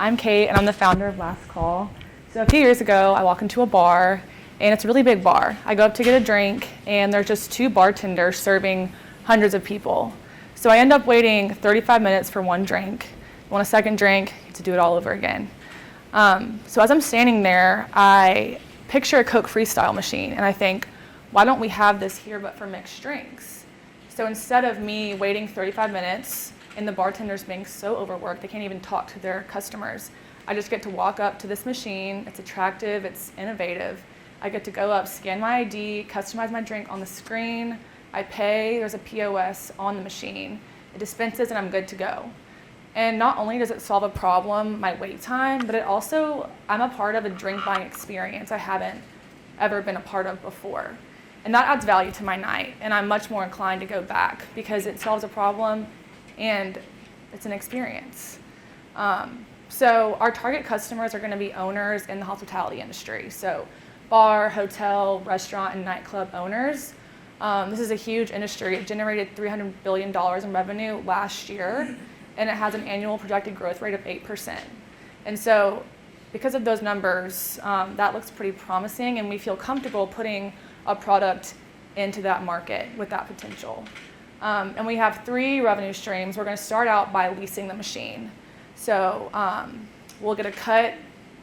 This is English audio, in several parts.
I'm Kate, and I'm the founder of Last Call. So a few years ago, I walk into a bar, and it's a really big bar. I go up to get a drink, and there's just two bartenders serving hundreds of people. So I end up waiting 35 minutes for one drink. Want a second drink, to do it all over again. So as I'm standing there, I picture a Coke Freestyle machine, and I think, why don't we have this here but for mixed drinks? So instead of me waiting 35 minutes and the bartenders being so overworked they can't even talk to their customers, I just get to walk up to this machine. It's attractive, it's innovative. I get to go up, scan my ID, customize my drink on the screen. I pay, there's a POS on the machine. It dispenses and I'm good to go. And not only does it solve a problem, my wait time, but it also, I'm a part of a drink buying experience I haven't ever been a part of before. And that adds value to my night, and I'm much more inclined to go back because it solves a problem and it's an experience. So our target customers are going to be owners in the hospitality industry. So bar, hotel, restaurant, and nightclub owners. This is a huge industry. It generated $300 billion in revenue last year, and it has an annual projected growth rate of 8%. And so because of those numbers, that looks pretty promising, and we feel comfortable putting a product into that market with that potential. And we have 3 revenue streams. We're going to start out by leasing the machine. So we'll get a cut,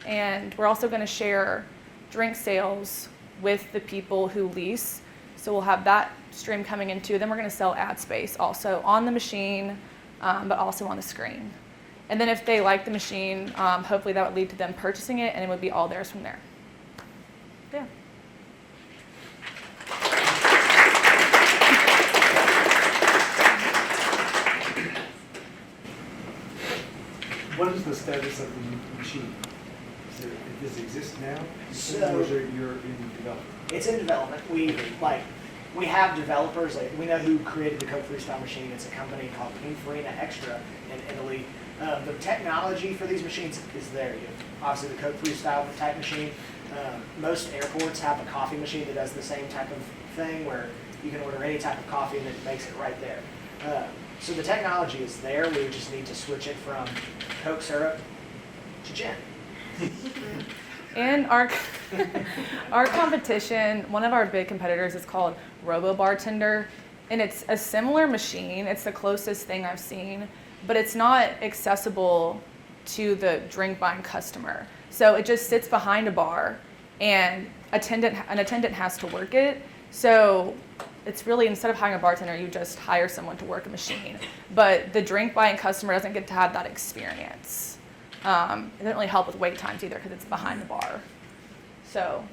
and we're also going to share drink sales with the people who lease. So we'll have that stream coming in too. Then we're going to sell ad space also on the machine, but also on the screen. And then if they like the machine, hopefully that would lead to them purchasing it, and it would be all theirs from there. Yeah. What is the status of the machine? Does it exist now? So- Or is it you're in development? It's in development. We have developers. Like, we know who created the Coke Freestyle machine. It's a company called Pininfarina Extra in Italy. The technology for these machines is there. You have, obviously, the Coke Freestyle type machine. Most airports have a coffee machine that does the same type of thing, where you can order any type of coffee and it makes it right there. So the technology is there. We just need to switch it from Coke syrup to gin. And our competition, one of our big competitors is called RoboBartender, and it's a similar machine. It's the closest thing I've seen, but it's not accessible to the drink buying customer. So it just sits behind a bar, and an attendant has to work it. So it's really, instead of hiring a bartender, you just hire someone to work a machine. But the drink buying customer doesn't get to have that experience. It doesn't really help with wait times either because it's behind the bar. So,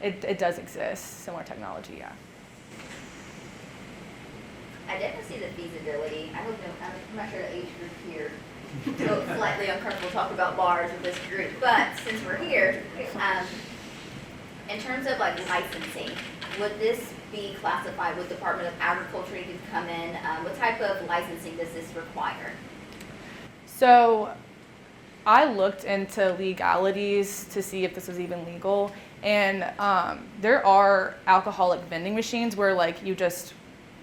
it does exist, similar technology, yeah. I definitely see the feasibility. I'm not sure the age group here feel slightly uncomfortable talking about bars with this group, but since we're here, in terms of like licensing, would this be classified with Department of Agriculture? You could come in. What type of licensing does this require? So I looked into legalities to see if this was even legal, and there are alcoholic vending machines where like you just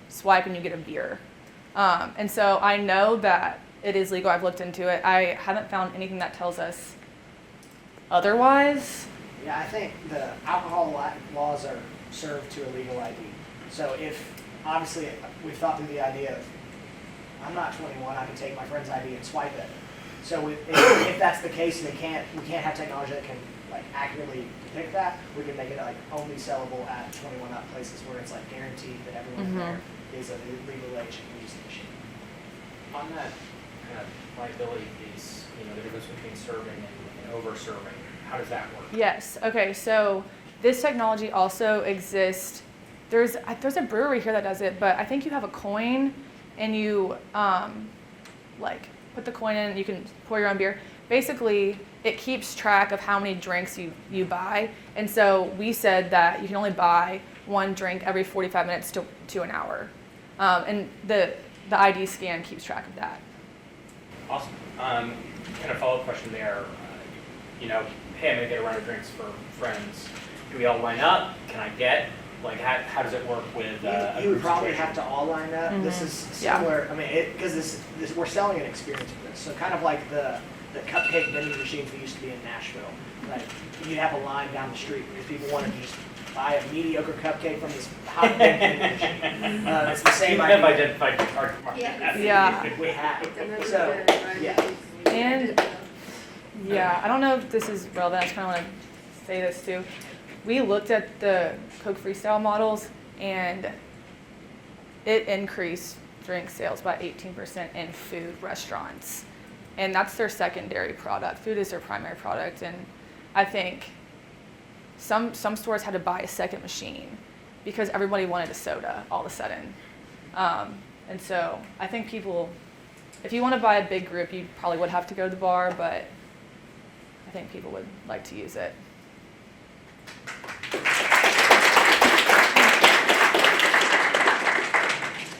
swipe and you get a beer. And so I know that it is legal. I've looked into it. I haven't found anything that tells us otherwise. Yeah, I think the alcohol laws are served to a legal ID. So if, obviously, we've thought through the idea of, I'm not 21, I can take my friend's ID and swipe it. So if that's the case, and we can't have technology that can like accurately depict that, we can make it like only sellable at 21 up places where it's like guaranteed that everyone there is of legal age and can use the machine. On that kind of liability piece, the difference between serving and over-serving, how does that work? Yes. Okay. So this technology also exists. There's a brewery here that does it, but I think you have a coin, and you put the coin in. You can pour your own beer. Basically, it keeps track of how many drinks you buy, and so we said that you can only buy one drink every 45 minutes to an hour, and the ID scan keeps track of that. Awesome. Kind of follow-up question there. Hey, I'm going to get a round of drinks for friends. Do we all line up? Can I get Like, how does it work with a You would group probably situation? have to all line up. This is Yeah. similar, I mean, because this, we're selling an experience with this. So kind of like the cupcake vending machines that used to be in Nashville. Like, you have a line down the street because people want to just buy a mediocre cupcake from this hot vending machine. It's the You same have idea. identified your target market. Yeah. Yeah. We have. So, yeah. And yeah, I don't know if this is relevant. I just kind of want to say this too. We looked at the Coke Freestyle models, and it increased drink sales by 18% in food restaurants. And that's their secondary product. Food is their primary product. And I think some stores had to buy a second machine because everybody wanted a soda all of a sudden. And so I think people, if you want to buy a big group, you probably would have to go to the bar, but I think people would like to use it.